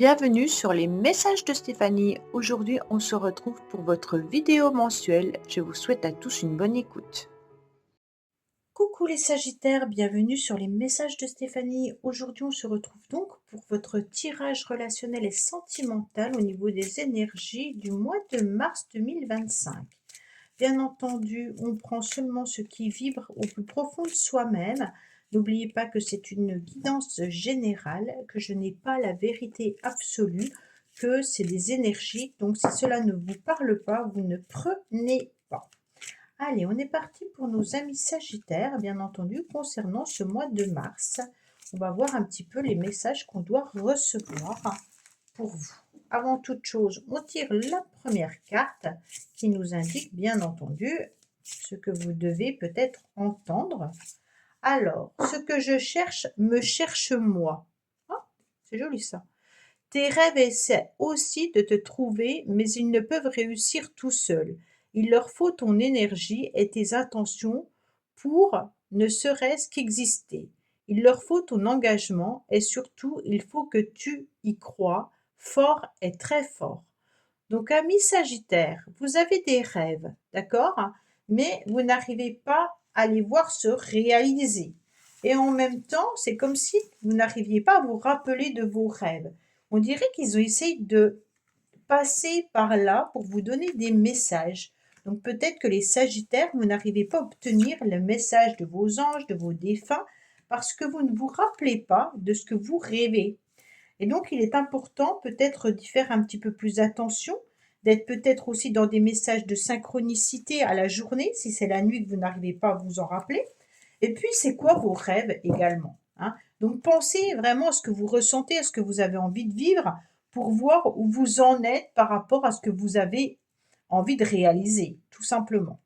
Bienvenue sur les messages de Stéphanie. Aujourd'hui, on se retrouve pour votre vidéo mensuelle. Je vous souhaite à tous une bonne écoute. Coucou les Sagittaires, bienvenue sur les messages de Stéphanie. Aujourd'hui, on se retrouve donc pour votre tirage relationnel et sentimental au niveau des énergies du mois de mars 2025. Bien entendu, on prend seulement ce qui vibre au plus profond de soi-même. N'oubliez pas que c'est une guidance générale, que je n'ai pas la vérité absolue, que c'est des énergies. Donc si cela ne vous parle pas, vous ne prenez pas. Allez, on est parti pour nos amis Sagittaires, bien entendu, concernant ce mois de mars. On va voir un petit peu les messages qu'on doit recevoir pour vous. Avant toute chose, on tire la première carte qui nous indique, bien entendu, ce que vous devez peut-être entendre. Alors, ce que je cherche me cherche moi. Ah, c'est joli ça. Tes rêves essaient aussi de te trouver, mais ils ne peuvent réussir tout seuls. Il leur faut ton énergie et tes intentions pour ne serait-ce qu'exister. Il leur faut ton engagement et surtout, il faut que tu y crois fort et très fort. Donc, amis Sagittaire, vous avez des rêves, d'accord? Mais vous n'arrivez pas à les voir se réaliser. Et en même temps, c'est comme si vous n'arriviez pas à vous rappeler de vos rêves. On dirait qu'ils ont essayé de passer par là pour vous donner des messages. Donc peut-être que les Sagittaires, vous n'arrivez pas à obtenir le message de vos anges, de vos défunts, parce que vous ne vous rappelez pas de ce que vous rêvez. Et donc, il est important peut-être d'y faire un petit peu plus attention, d'être peut-être aussi dans des messages de synchronicité à la journée, si c'est la nuit que vous n'arrivez pas à vous en rappeler. Et puis, c'est quoi vos rêves également, hein? Donc, pensez vraiment à ce que vous ressentez, à ce que vous avez envie de vivre pour voir où vous en êtes par rapport à ce que vous avez envie de réaliser, tout simplement.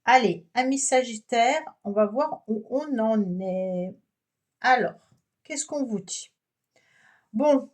Allez, amis Sagittaires, on va voir où on en est. Alors, qu'est-ce qu'on vous dit? Bon,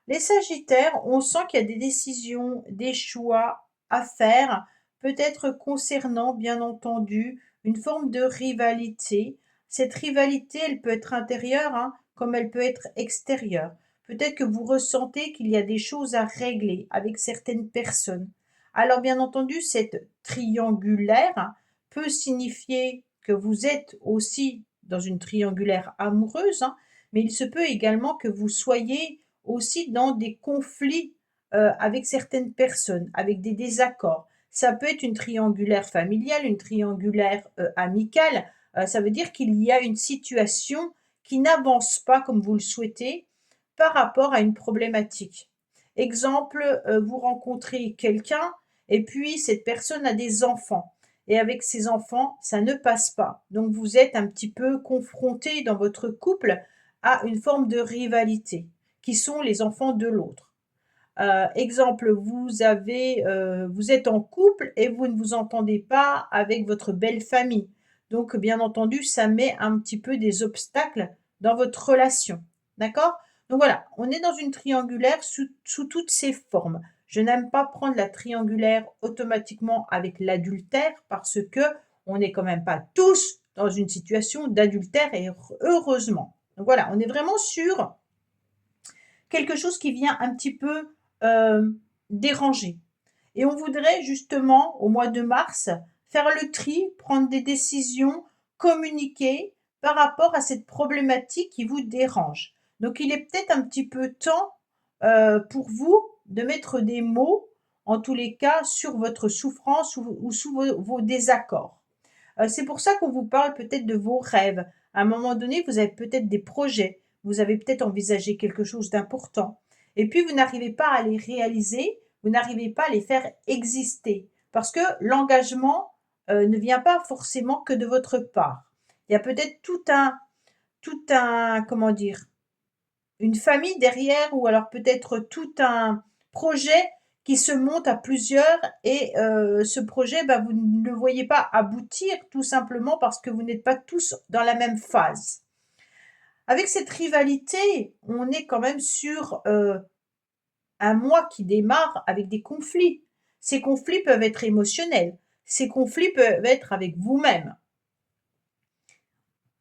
les Sagittaires, on sent qu'il y a des décisions, des choix à faire, peut-être concernant, bien entendu, une forme de rivalité. Cette rivalité, elle peut être intérieure, hein, comme elle peut être extérieure. Peut-être que vous ressentez qu'il y a des choses à régler avec certaines personnes. Alors, bien entendu, cette triangulaire peut signifier que vous êtes aussi dans une triangulaire amoureuse, hein, mais il se peut également que vous soyez aussi dans des conflits avec certaines personnes, avec des désaccords. Ça peut être une triangulaire familiale, une triangulaire amicale. Ça veut dire qu'il y a une situation qui n'avance pas comme vous le souhaitez par rapport à une problématique. Exemple, vous rencontrez quelqu'un et puis cette personne a des enfants. Et avec ses enfants, ça ne passe pas. Donc vous êtes un petit peu confronté dans votre couple à une forme de rivalité qui sont les enfants de l'autre. Exemple, vous êtes en couple et vous ne vous entendez pas avec votre belle famille. Donc, bien entendu, ça met un petit peu des obstacles dans votre relation. D'accord? Donc voilà, on est dans une triangulaire sous toutes ses formes. Je n'aime pas prendre la triangulaire automatiquement avec l'adultère parce que on n'est quand même pas tous dans une situation d'adultère et heureusement. Donc voilà, on est vraiment sur quelque chose qui vient un petit peu déranger. Et on voudrait justement, au mois de mars, faire le tri, prendre des décisions, communiquer par rapport à cette problématique qui vous dérange. Donc il est peut-être un petit peu temps pour vous de mettre des mots, en tous les cas, sur votre souffrance ou sous vos désaccords. C'est pour ça qu'on vous parle peut-être de vos rêves. À un moment donné, vous avez peut-être des projets, vous avez peut-être envisagé quelque chose d'important, et puis vous n'arrivez pas à les réaliser, vous n'arrivez pas à les faire exister, parce que l'engagement ne vient pas forcément que de votre part. Il y a peut-être comment dire, une famille derrière ou alors peut-être tout un projet qui se monte à plusieurs et ce projet, bah, vous ne le voyez pas aboutir tout simplement parce que vous n'êtes pas tous dans la même phase. Avec cette rivalité, on est quand même sur un mois qui démarre avec des conflits. Ces conflits peuvent être émotionnels, ces conflits peuvent être avec vous-même.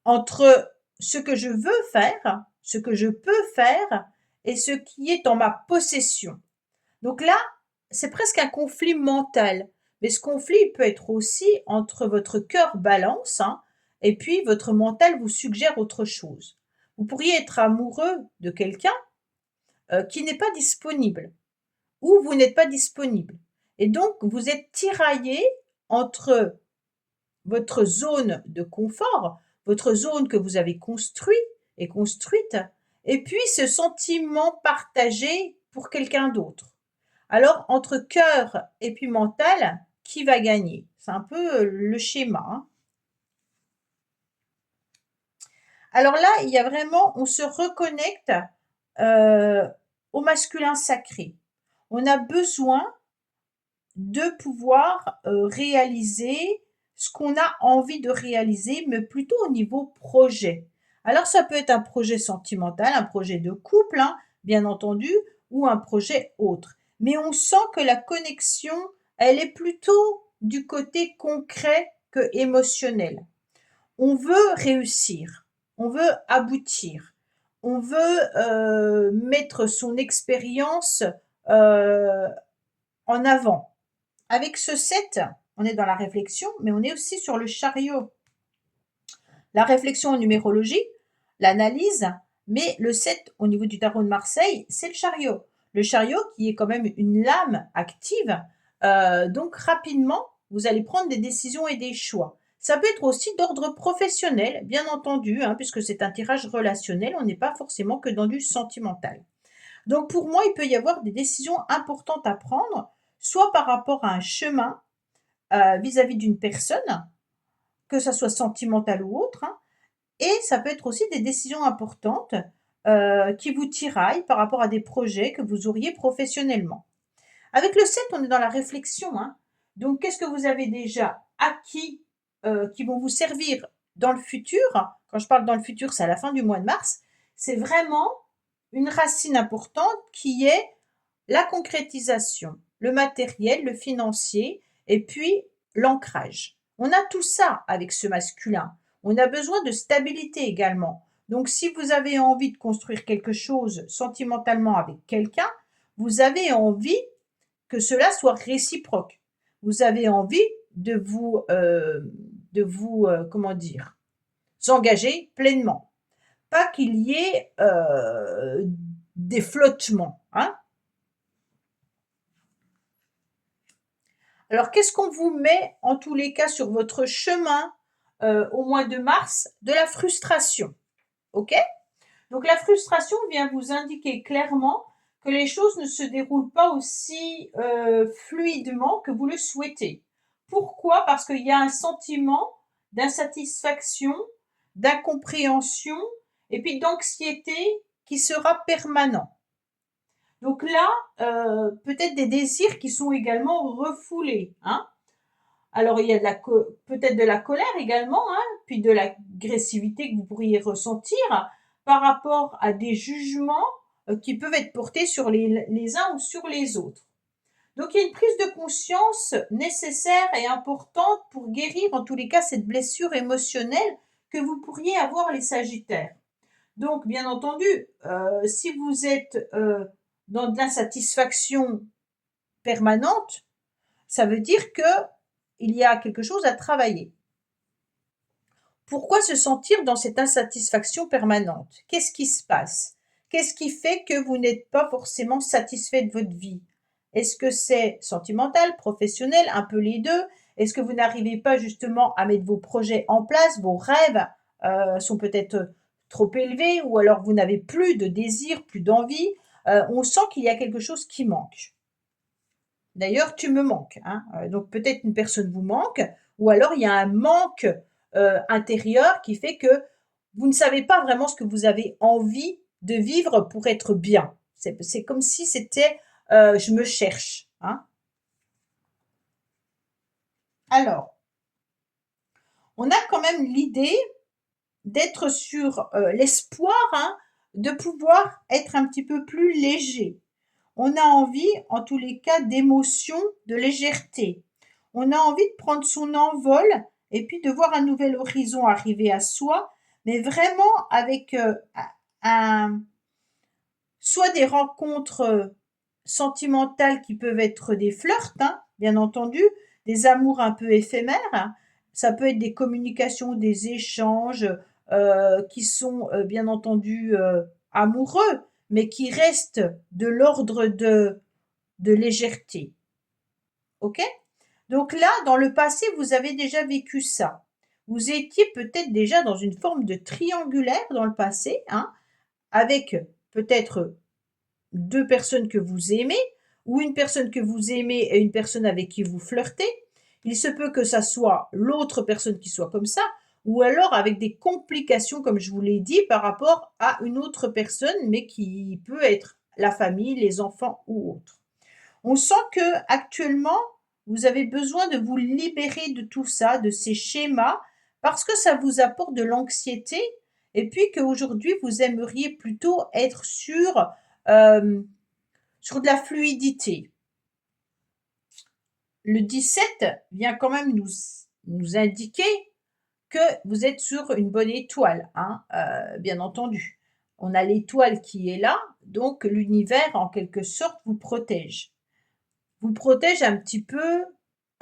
Entre ce que je veux faire, ce que je peux faire et ce qui est en ma possession. Donc là, c'est presque un conflit mental. Mais ce conflit peut être aussi entre votre cœur balance, hein, et puis votre mental vous suggère autre chose. Vous pourriez être amoureux de quelqu'un qui n'est pas disponible, ou vous n'êtes pas disponible. Et donc, vous êtes tiraillé entre votre zone de confort, votre zone que vous avez construite, et puis ce sentiment partagé pour quelqu'un d'autre. Alors, entre cœur et puis mental, qui va gagner? C'est un peu le schéma, hein. Alors là, il y a vraiment, on se reconnecte au masculin sacré. On a besoin de pouvoir réaliser ce qu'on a envie de réaliser, mais plutôt au niveau projet. Alors ça peut être un projet sentimental, un projet de couple, hein, bien entendu, ou un projet autre. Mais on sent que la connexion, elle est plutôt du côté concret que émotionnel. On veut réussir, on veut aboutir, on veut mettre son expérience euh, en avant. Avec ce 7, on est dans la réflexion, mais on est aussi sur le chariot. La réflexion en numérologie, l'analyse, mais le 7 au niveau du tarot de Marseille, c'est le chariot. Le chariot qui est quand même une lame active, donc rapidement, vous allez prendre des décisions et des choix. Ça peut être aussi d'ordre professionnel, bien entendu, hein, puisque c'est un tirage relationnel, on n'est pas forcément que dans du sentimental. Donc pour moi, il peut y avoir des décisions importantes à prendre, soit par rapport à un chemin vis-à-vis d'une personne, que ça soit sentimental ou autre, hein, et ça peut être aussi des décisions importantes qui vous tiraillent par rapport à des projets que vous auriez professionnellement. Avec le 7, on est dans la réflexion, hein. Donc qu'est-ce que vous avez déjà acquis qui vont vous servir dans le futur? Quand je parle dans le futur, c'est à la fin du mois de mars. C'est vraiment une racine importante qui est la concrétisation, le matériel, le financier et puis l'ancrage. On a tout ça avec ce masculin. On a besoin de stabilité également. Donc si vous avez envie de construire quelque chose sentimentalement avec quelqu'un, vous avez envie que cela soit réciproque. Vous avez envie comment dire, s'engager pleinement. Pas qu'il y ait des flottements, hein. Alors, qu'est-ce qu'on vous met en tous les cas sur votre chemin au mois de mars? De la frustration. OK? Donc, la frustration vient vous indiquer clairement que les choses ne se déroulent pas aussi fluidement que vous le souhaitez. Pourquoi? Parce qu'il y a un sentiment d'insatisfaction, d'incompréhension et puis d'anxiété qui sera permanent. Donc là, peut-être des désirs qui sont également refoulés, hein. Alors il y a peut-être de la colère également, hein, puis de l'agressivité que vous pourriez ressentir par rapport à des jugements qui peuvent être portés sur les uns ou sur les autres. Donc il y a une prise de conscience nécessaire et importante pour guérir en tous les cas cette blessure émotionnelle que vous pourriez avoir les Sagittaires. Donc bien entendu, si vous êtes dans de l'insatisfaction permanente, ça veut dire que il y a quelque chose à travailler. Pourquoi se sentir dans cette insatisfaction permanente? Qu'est-ce qui se passe? Qu'est-ce qui fait que vous n'êtes pas forcément satisfait de votre vie? Est-ce que c'est sentimental, professionnel, un peu les deux? Est-ce que vous n'arrivez pas justement à mettre vos projets en place? Vos rêves sont peut-être trop élevés ou alors vous n'avez plus de désir, plus d'envie. On sent qu'il y a quelque chose qui manque. D'ailleurs, tu me manques, hein. Donc peut-être une personne vous manque, ou alors il y a un manque intérieur qui fait que vous ne savez pas vraiment ce que vous avez envie de vivre pour être bien. C'est comme si c'était je me cherche, hein. Alors, on a quand même l'idée d'être sur l'espoir, hein, de pouvoir être un petit peu plus léger. On a envie, en tous les cas, d'émotion, de légèreté. On a envie de prendre son envol et puis de voir un nouvel horizon arriver à soi, mais vraiment avec soit des rencontres sentimentales qui peuvent être des flirts, hein, bien entendu, des amours un peu éphémères, hein. Ça peut être des communications, des échanges qui sont bien entendu amoureux, mais qui restent de l'ordre de légèreté. Ok? Donc là, dans le passé, vous avez déjà vécu ça. Vous étiez peut-être déjà dans une forme de triangulaire dans le passé, hein, avec peut-être deux personnes que vous aimez, ou une personne que vous aimez et une personne avec qui vous flirtez. Il se peut que ça soit l'autre personne qui soit comme ça, ou alors avec des complications, comme je vous l'ai dit, par rapport à une autre personne, mais qui peut être la famille, les enfants ou autre. On sent que actuellement, vous avez besoin de vous libérer de tout ça, de ces schémas, parce que ça vous apporte de l'anxiété, et puis qu'aujourd'hui, vous aimeriez plutôt être sur de la fluidité. Le 17 vient quand même nous indiquer que vous êtes sur une bonne étoile, hein, bien entendu. On a l'étoile qui est là, donc l'univers, en quelque sorte, vous protège. Vous protège un petit peu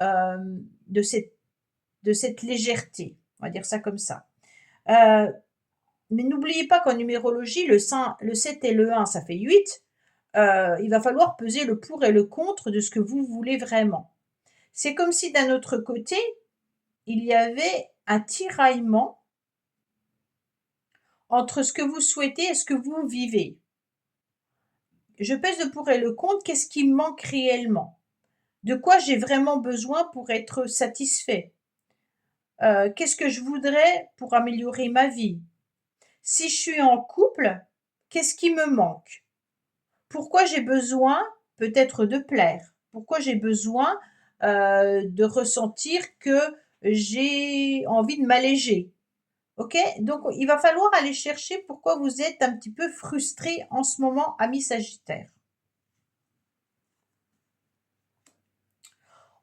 de cette légèreté, on va dire ça comme ça. Mais n'oubliez pas qu'en numérologie, le 7 et le 1, ça fait 8. Il va falloir peser le pour et le contre de ce que vous voulez vraiment. C'est comme si d'un autre côté, il y avait un tiraillement entre ce que vous souhaitez et ce que vous vivez. Je pèse le pour et le contre, qu'est-ce qui me manque réellement? De quoi j'ai vraiment besoin pour être satisfait? Qu'est-ce que je voudrais pour améliorer ma vie? Si je suis en couple, qu'est-ce qui me manque? Pourquoi j'ai besoin peut-être de plaire? Pourquoi j'ai besoin de ressentir que j'ai envie de m'alléger? Ok? Donc, il va falloir aller chercher pourquoi vous êtes un petit peu frustré en ce moment, ami Sagittaire.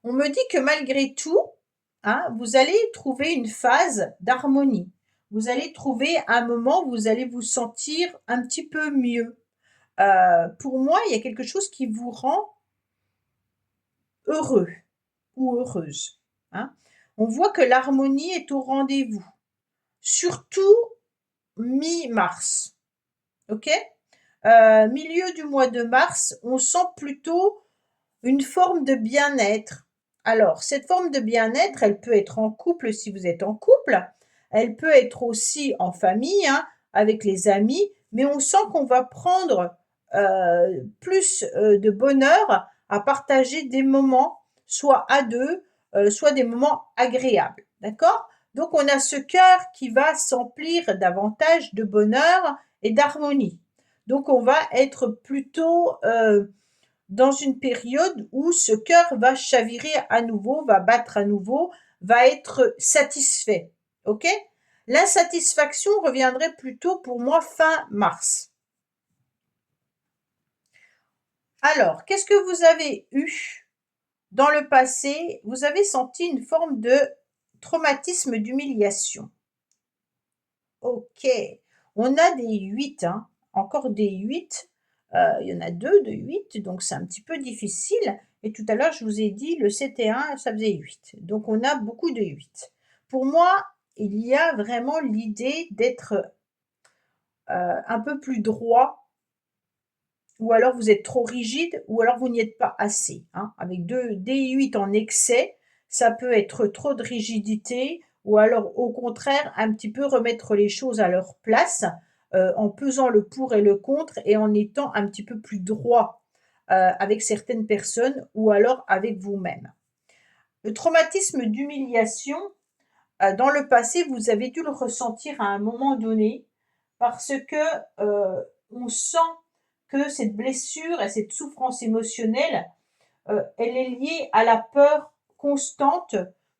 On me dit que malgré tout, hein, vous allez trouver une phase d'harmonie. Vous allez trouver un moment où vous allez vous sentir un petit peu mieux. Pour moi, il y a quelque chose qui vous rend heureux ou heureuse, hein. On voit que l'harmonie est au rendez-vous, surtout mi-mars. Ok? Milieu du mois de mars, on sent plutôt une forme de bien-être. Alors, cette forme de bien-être, elle peut être en couple si vous êtes en couple, elle peut être aussi en famille, hein, avec les amis, mais on sent qu'on va prendre plus de bonheur à partager des moments, soit à deux, soit des moments agréables. D'accord? Donc, on a ce cœur qui va s'emplir davantage de bonheur et d'harmonie. Donc, on va être plutôt dans une période où ce cœur va chavirer à nouveau, va battre à nouveau, va être satisfait. Ok? L'insatisfaction reviendrait plutôt pour moi fin mars. Alors, qu'est-ce que vous avez eu dans le passé? Vous avez senti une forme de traumatisme d'humiliation. Ok. On a des 8, hein, encore des 8. Il y en a 2 de 8, donc c'est un petit peu difficile. Et tout à l'heure, je vous ai dit, le 7 et 1, ça faisait 8. Donc on a beaucoup de 8. Pour moi, il y a vraiment l'idée d'être un peu plus droit, ou alors vous êtes trop rigide, ou alors vous n'y êtes pas assez, hein. Avec des 8 en excès, ça peut être trop de rigidité, ou alors au contraire, un petit peu remettre les choses à leur place, en pesant le pour et le contre, et en étant un petit peu plus droit avec certaines personnes, ou alors avec vous-même. Le traumatisme d'humiliation, dans le passé, vous avez dû le ressentir à un moment donné, parce que on sent que cette blessure et cette souffrance émotionnelle, elle est liée à la peur constante,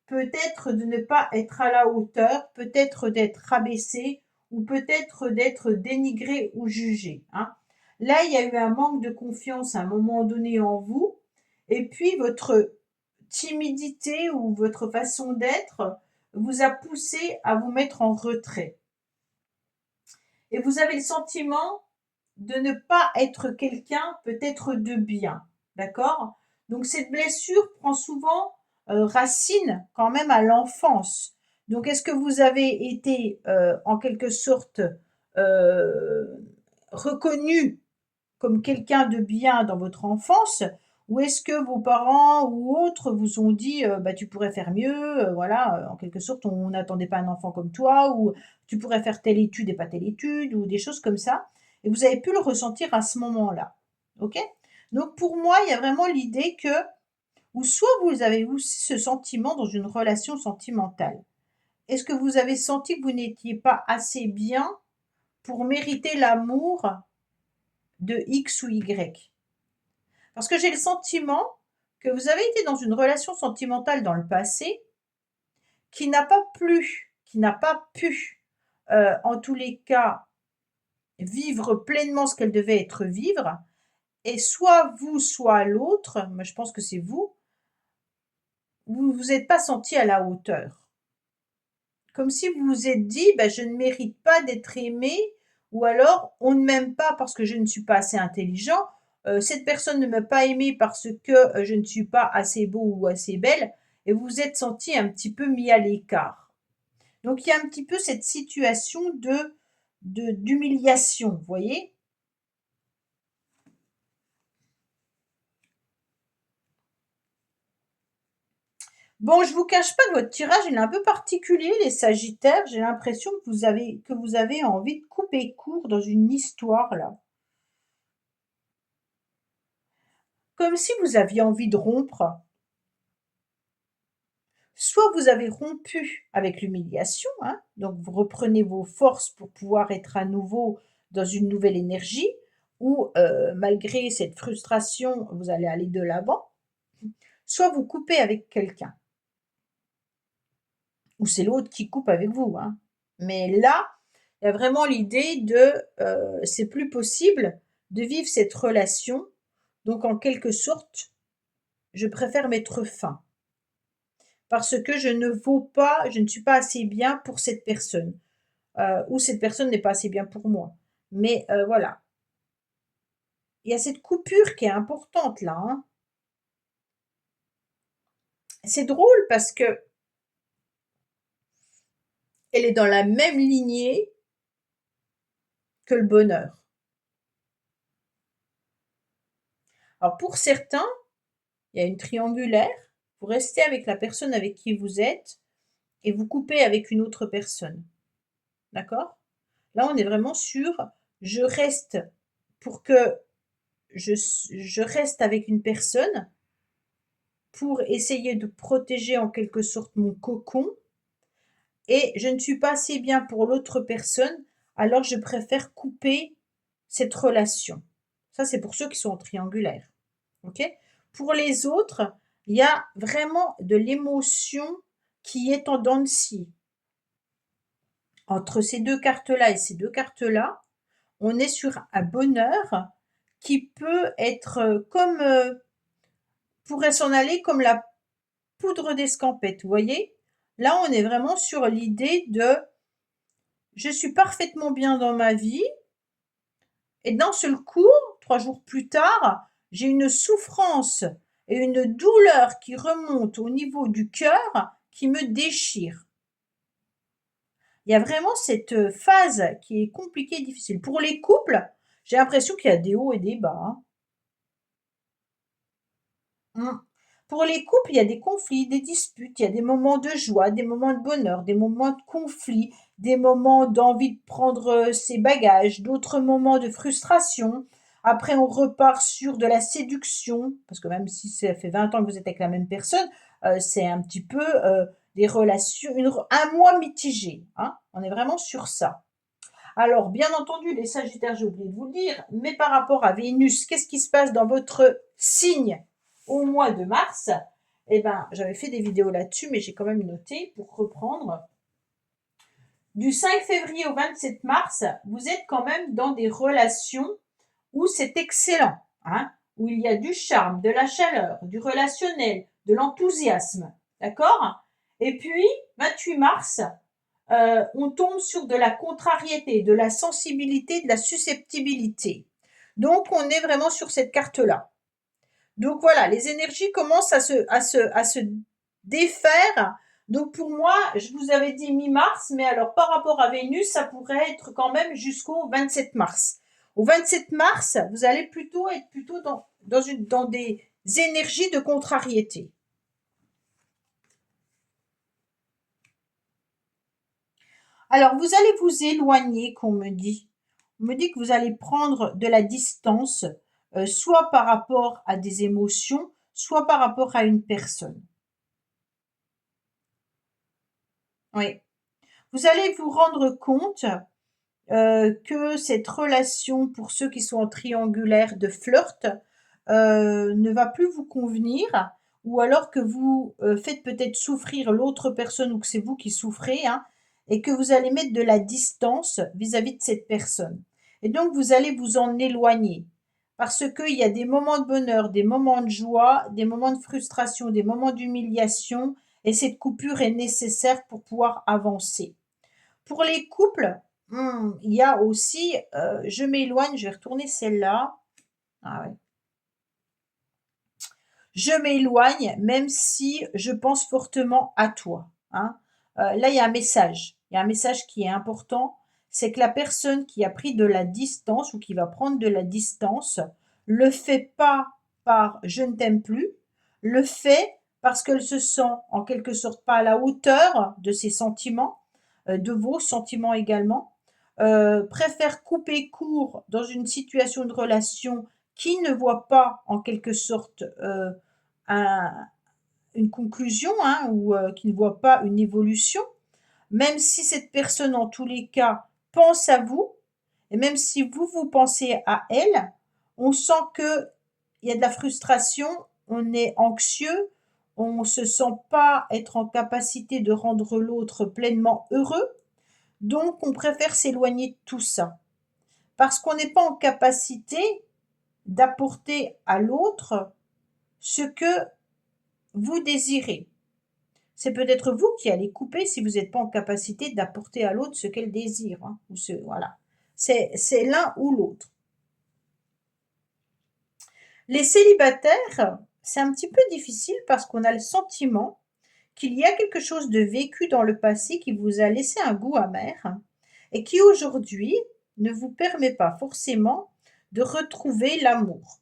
peut-être de ne pas être à la hauteur, peut-être d'être rabaissé, ou peut-être d'être dénigré ou jugé, hein. Là, il y a eu un manque de confiance à un moment donné en vous, et puis votre timidité ou votre façon d'être vous a poussé à vous mettre en retrait. Et vous avez le sentiment de ne pas être quelqu'un peut-être de bien, d'accord? Donc cette blessure prend souvent racine quand même à l'enfance. Donc est-ce que vous avez été en quelque sorte euh, reconnu comme quelqu'un de bien dans votre enfance? Ou est-ce que vos parents ou autres vous ont dit bah, tu pourrais faire mieux, voilà, en quelque sorte, on n'attendait pas un enfant comme toi, ou tu pourrais faire telle étude et pas telle étude, ou des choses comme ça. Et vous avez pu le ressentir à ce moment-là. Ok? Donc pour moi, il y a vraiment l'idée que, ou soit vous avez eu ce sentiment dans une relation sentimentale. Est-ce que vous avez senti que vous n'étiez pas assez bien pour mériter l'amour de X ou Y? Parce que j'ai le sentiment que vous avez été dans une relation sentimentale dans le passé qui n'a pas plu, qui n'a pas pu, en tous les cas, vivre pleinement ce qu'elle devait être vivre. Et soit vous, soit l'autre, mais je pense que c'est vous, vous vous êtes pas senti à la hauteur. Comme si vous vous êtes dit, bah, je ne mérite pas d'être aimé, ou alors on ne m'aime pas parce que je ne suis pas assez intelligent, cette personne ne m'a pas aimé parce que je ne suis pas assez beau ou assez belle, et vous vous êtes senti un petit peu mis à l'écart. Donc il y a un petit peu cette situation d'humiliation, vous voyez? Bon, je vous cache pas que votre tirage, il est un peu particulier, les Sagittaires. J'ai l'impression que vous avez envie de couper court dans une histoire, là. Comme si vous aviez envie de rompre. Soit vous avez rompu avec l'humiliation, hein, donc vous reprenez vos forces pour pouvoir être à nouveau dans une nouvelle énergie, ou malgré cette frustration, vous allez aller de l'avant. Soit vous coupez avec quelqu'un, ou c'est l'autre qui coupe avec vous, hein. Mais là, il y a vraiment l'idée de c'est plus possible de vivre cette relation. Donc en quelque sorte, je préfère mettre fin. Parce que je ne vaux pas, je ne suis pas assez bien pour cette personne. Ou cette personne n'est pas assez bien pour moi. Mais voilà. Il y a cette coupure qui est importante là, hein. C'est drôle parce que elle est dans la même lignée que le bonheur. Alors pour certains, il y a une triangulaire. Vous restez avec la personne avec qui vous êtes et vous coupez avec une autre personne. D'accord? Là, on est vraiment sur je reste pour que je reste avec une personne pour essayer de protéger en quelque sorte mon cocon, et je ne suis pas assez bien pour l'autre personne, alors je préfère couper cette relation. Ça, c'est pour ceux qui sont en triangulaire. Ok? Pour les autres, il y a vraiment de l'émotion qui est en dents de scie. Entre ces deux cartes-là et ces deux cartes-là, on est sur un bonheur qui peut être comme pourrait s'en aller comme la poudre d'escampette, vous voyez? Là, on est vraiment sur l'idée de je suis parfaitement bien dans ma vie, et d'un seul coup, 3 jours plus tard, j'ai une souffrance et une douleur qui remonte au niveau du cœur qui me déchire. Il y a vraiment cette phase qui est compliquée et difficile. Pour les couples, j'ai l'impression qu'il y a des hauts et des bas, hein. Pour les couples, il y a des conflits, des disputes, il y a des moments de joie, des moments de bonheur, des moments de conflit, des moments d'envie de prendre ses bagages, d'autres moments de frustration. Après, on repart sur de la séduction, parce que même si ça fait 20 ans que vous êtes avec la même personne, c'est un petit peu des relations, un mois mitigé, hein. On est vraiment sur ça. Alors, bien entendu, les Sagittaires, j'ai oublié de vous le dire, mais par rapport à Vénus, qu'est-ce qui se passe dans votre signe au mois de mars? Eh ben, j'avais fait des vidéos là-dessus, mais j'ai quand même noté pour reprendre. Du 5 février au 27 mars, vous êtes quand même dans des relations où c'est excellent, hein, où il y a du charme, de la chaleur, du relationnel, de l'enthousiasme, d'accord? Et puis, 28 mars, on tombe sur de la contrariété, de la sensibilité, de la susceptibilité. Donc, on est vraiment sur cette carte-là. Donc, voilà, les énergies commencent à se défaire. Donc, pour moi, je vous avais dit mi-mars, mais alors par rapport à Vénus, ça pourrait être quand même jusqu'au 27 mars. Au 27 mars, vous allez plutôt être plutôt dans des énergies de contrariété. Alors, vous allez vous éloigner, qu'on me dit. On me dit que vous allez prendre de la distance, soit par rapport à des émotions, soit par rapport à une personne. Oui. Vous allez vous rendre compte que cette relation, pour ceux qui sont en triangulaire de flirt, ne va plus vous convenir, ou alors que vous faites peut-être souffrir l'autre personne ou que c'est vous qui souffrez, hein, et que vous allez mettre de la distance vis-à-vis de cette personne. Et donc vous allez vous en éloigner. Parce qu'il y a des moments de bonheur, des moments de joie, des moments de frustration, des moments d'humiliation, et cette coupure est nécessaire pour pouvoir avancer. Pour les couples, il y a aussi, je m'éloigne, je vais retourner celle-là. Ah ouais. Je m'éloigne même si je pense fortement à toi, hein. Là, il y a un message. Il y a un message qui est important, c'est que la personne qui a pris de la distance ou qui va prendre de la distance, le fait pas par «je ne t'aime plus», le fait parce qu'elle se sent en quelque sorte pas à la hauteur de ses sentiments, de vos sentiments également, préfère couper court dans une situation de relation qui ne voit pas en quelque sorte, un une conclusion, hein, ou qui ne voit pas une évolution, même si cette personne, en tous les cas, pense à vous et même si vous, vous pensez à elle, on sent qu'il y a de la frustration, on est anxieux, on ne se sent pas être en capacité de rendre l'autre pleinement heureux, donc on préfère s'éloigner de tout ça. Parce qu'on n'est pas en capacité d'apporter à l'autre ce que vous désirez. C'est peut-être vous qui allez couper si vous n'êtes pas en capacité d'apporter à l'autre ce qu'elle désire, hein, voilà. C'est l'un ou l'autre. Les célibataires, c'est un petit peu difficile parce qu'on a le sentiment qu'il y a quelque chose de vécu dans le passé qui vous a laissé un goût amer et qui aujourd'hui ne vous permet pas forcément de retrouver l'amour.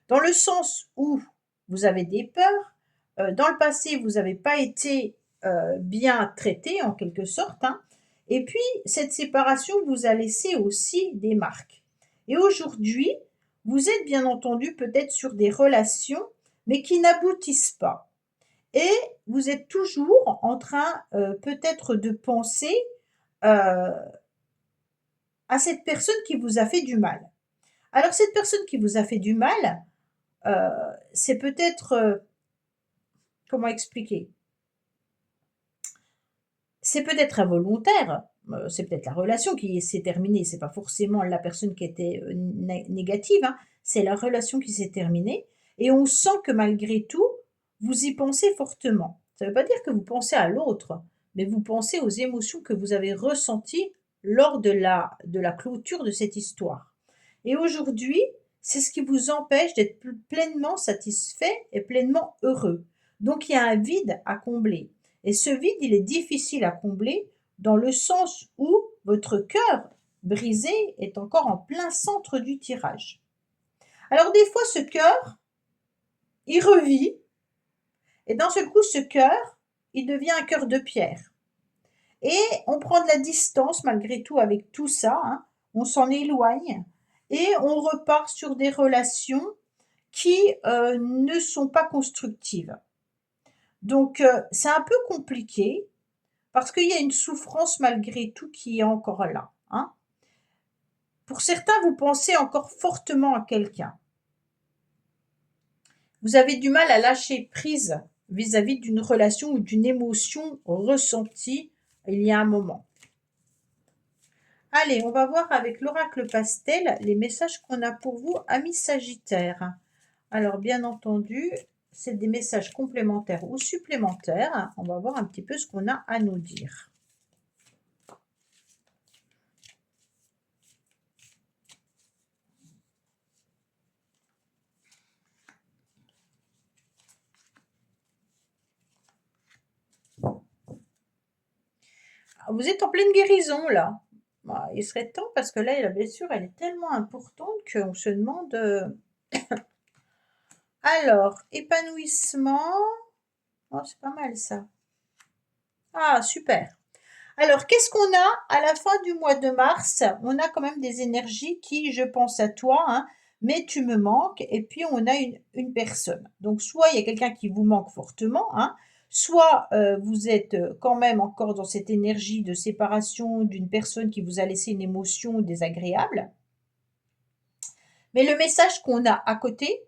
Dans le sens où vous avez des peurs, dans le passé, vous n'avez pas été bien traité en quelque sorte, hein, et puis cette séparation vous a laissé aussi des marques. Et aujourd'hui, vous êtes bien entendu peut-être sur des relations, mais qui n'aboutissent pas. Et vous êtes toujours en train peut-être de penser euh, à cette personne qui vous a fait du mal. Alors cette personne qui vous a fait du mal, c'est peut-être, comment expliquer? C'est peut-être involontaire, c'est peut-être la relation qui s'est terminée, c'est pas forcément la personne qui était, négative, hein, c'est la relation qui s'est terminée et on sent que malgré tout, vous y pensez fortement. Ça ne veut pas dire que vous pensez à l'autre, mais vous pensez aux émotions que vous avez ressenties lors de la clôture de cette histoire. Et aujourd'hui, c'est ce qui vous empêche d'être pleinement satisfait et pleinement heureux. Donc il y a un vide à combler. Et ce vide, il est difficile à combler dans le sens où votre cœur brisé est encore en plein centre du tirage. Alors des fois, ce cœur, il revit, et d'un seul coup, ce cœur, il devient un cœur de pierre. Et on prend de la distance malgré tout avec tout ça, hein, on s'en éloigne, et on repart sur des relations qui ne sont pas constructives. Donc c'est un peu compliqué, parce qu'il y a une souffrance malgré tout qui est encore là, hein. Pour certains, vous pensez encore fortement à quelqu'un. Vous avez du mal à lâcher prise vis-à-vis d'une relation ou d'une émotion ressentie il y a un moment. Allez, on va voir avec l'oracle pastel les messages qu'on a pour vous, amis Sagittaires. Alors, bien entendu, c'est des messages complémentaires ou supplémentaires. On va voir un petit peu ce qu'on a à nous dire. Vous êtes en pleine guérison là. Bah, il serait temps parce que là, la blessure, elle est tellement importante qu'on se demande. Alors, épanouissement. Oh, c'est pas mal ça. Ah, super. Alors, qu'est-ce qu'on a à la fin du mois de mars? On a quand même des énergies qui, je pense à toi, hein, mais tu me manques. Et puis, on a une personne. Donc, soit il y a quelqu'un qui vous manque fortement, hein, soit vous êtes quand même encore dans cette énergie de séparation d'une personne qui vous a laissé une émotion désagréable. Mais le message qu'on a à côté,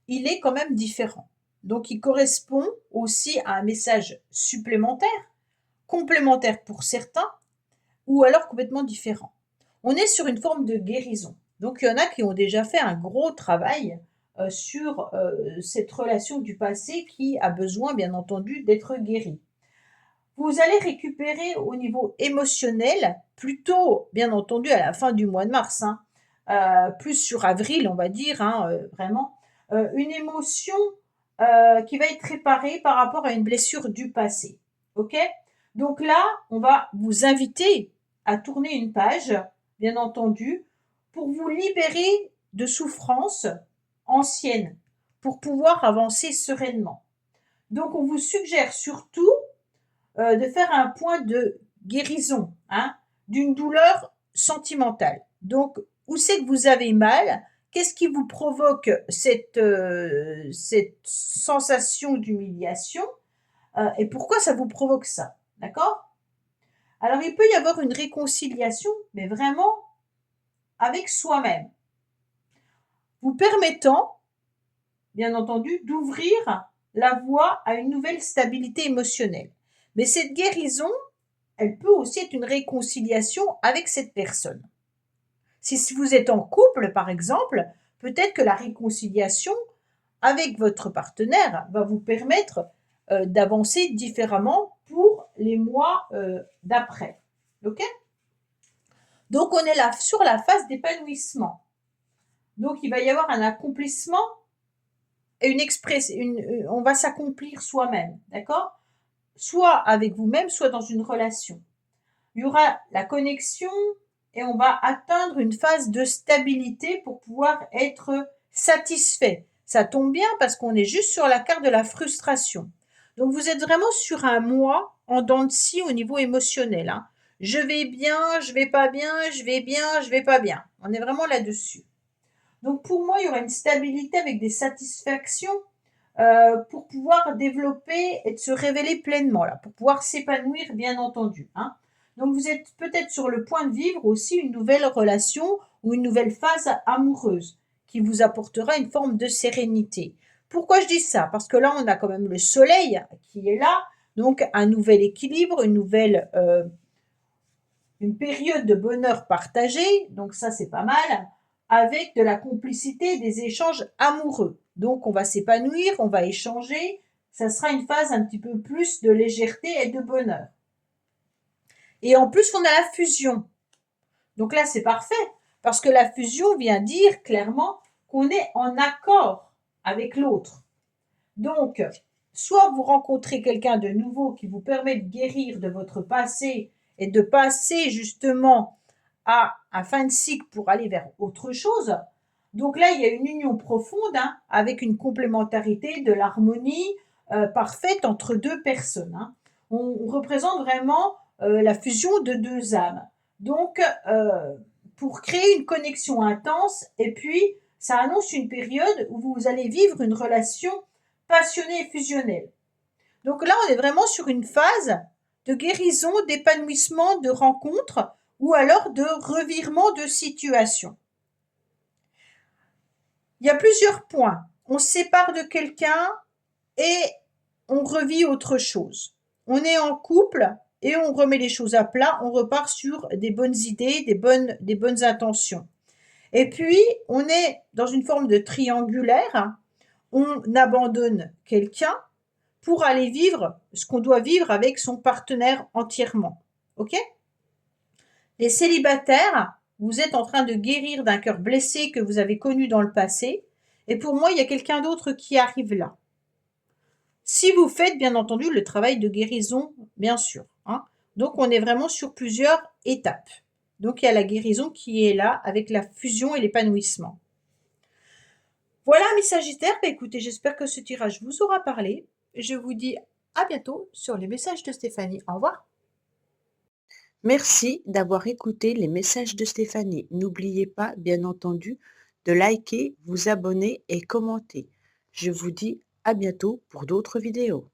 il est quand même différent. Donc, il correspond aussi à un message supplémentaire, complémentaire pour certains, ou alors complètement différent. On est sur une forme de guérison. Donc il y en a qui ont déjà fait un gros travail sur cette relation du passé qui a besoin, bien entendu, d'être guérie. Vous allez récupérer au niveau émotionnel, plutôt, bien entendu, à la fin du mois de mars, hein, plus sur avril, on va dire, hein, vraiment, une émotion qui va être réparée par rapport à une blessure du passé. OK? Donc là, on va vous inviter à tourner une page, bien entendu, pour vous libérer de souffrances anciennes, pour pouvoir avancer sereinement. Donc on vous suggère surtout de faire un point de guérison, hein, d'une douleur sentimentale. Donc, où c'est que vous avez mal? Qu'est-ce qui vous provoque cette sensation d'humiliation? Et pourquoi ça vous provoque ça? D'accord? Alors, il peut y avoir une réconciliation, mais vraiment avec soi-même, vous permettant, bien entendu, d'ouvrir la voie à une nouvelle stabilité émotionnelle. Mais cette guérison, elle peut aussi être une réconciliation avec cette personne. Si vous êtes en couple, par exemple, peut-être que la réconciliation avec votre partenaire va vous permettre d'avancer différemment pour les mois d'après. Ok? Donc on est là sur la phase d'épanouissement. Donc il va y avoir un accomplissement et on va s'accomplir soi-même, d'accord? Soit avec vous-même, soit dans une relation. Il y aura la connexion et on va atteindre une phase de stabilité pour pouvoir être satisfait. Ça tombe bien parce qu'on est juste sur la carte de la frustration. Donc vous êtes vraiment sur un mois en dents de scie au niveau émotionnel, hein. Je vais bien, je vais pas bien, je vais bien, je vais pas bien. On est vraiment là-dessus. Donc pour moi, il y aura une stabilité avec des satisfactions pour pouvoir développer et de se révéler pleinement, là, pour pouvoir s'épanouir, bien entendu, hein. Donc vous êtes peut-être sur le point de vivre aussi une nouvelle relation ou une nouvelle phase amoureuse qui vous apportera une forme de sérénité. Pourquoi je dis ça? Parce que là, on a quand même le soleil qui est là, donc un nouvel équilibre, une période de bonheur partagé, donc ça c'est pas mal, avec de la complicité, des échanges amoureux. Donc on va s'épanouir, on va échanger, ça sera une phase un petit peu plus de légèreté et de bonheur. Et en plus on a la fusion. Donc là c'est parfait, parce que la fusion vient dire clairement qu'on est en accord avec l'autre. Donc, soit vous rencontrez quelqu'un de nouveau qui vous permet de guérir de votre passé et de passer justement à un fin de cycle pour aller vers autre chose. Donc là, il y a une union profonde, hein, avec une complémentarité, de l'harmonie parfaite entre deux personnes, hein. On représente vraiment la fusion de deux âmes. Donc, pour créer une connexion intense, et puis ça annonce une période où vous allez vivre une relation passionnée et fusionnelle. Donc là, on est vraiment sur une phase de guérison, d'épanouissement, de rencontre ou alors de revirement de situation. Il y a plusieurs points. On se sépare de quelqu'un et on revit autre chose. On est en couple et on remet les choses à plat, on repart sur des bonnes idées, des bonnes intentions. Et puis, on est dans une forme de triangulaire. On abandonne quelqu'un pour aller vivre ce qu'on doit vivre avec son partenaire entièrement. OK? Les célibataires, vous êtes en train de guérir d'un cœur blessé que vous avez connu dans le passé. Et pour moi, il y a quelqu'un d'autre qui arrive là. Si vous faites, bien entendu, le travail de guérison, bien sûr, hein, Donc, on est vraiment sur plusieurs étapes. Donc, il y a la guérison qui est là avec la fusion et l'épanouissement. Voilà, mes Sagittaires, bah, écoutez, j'espère que ce tirage vous aura parlé. Je vous dis à bientôt sur les messages de Stéphanie. Au revoir. Merci d'avoir écouté les messages de Stéphanie. N'oubliez pas, bien entendu, de liker, vous abonner et commenter. Je vous dis à bientôt pour d'autres vidéos.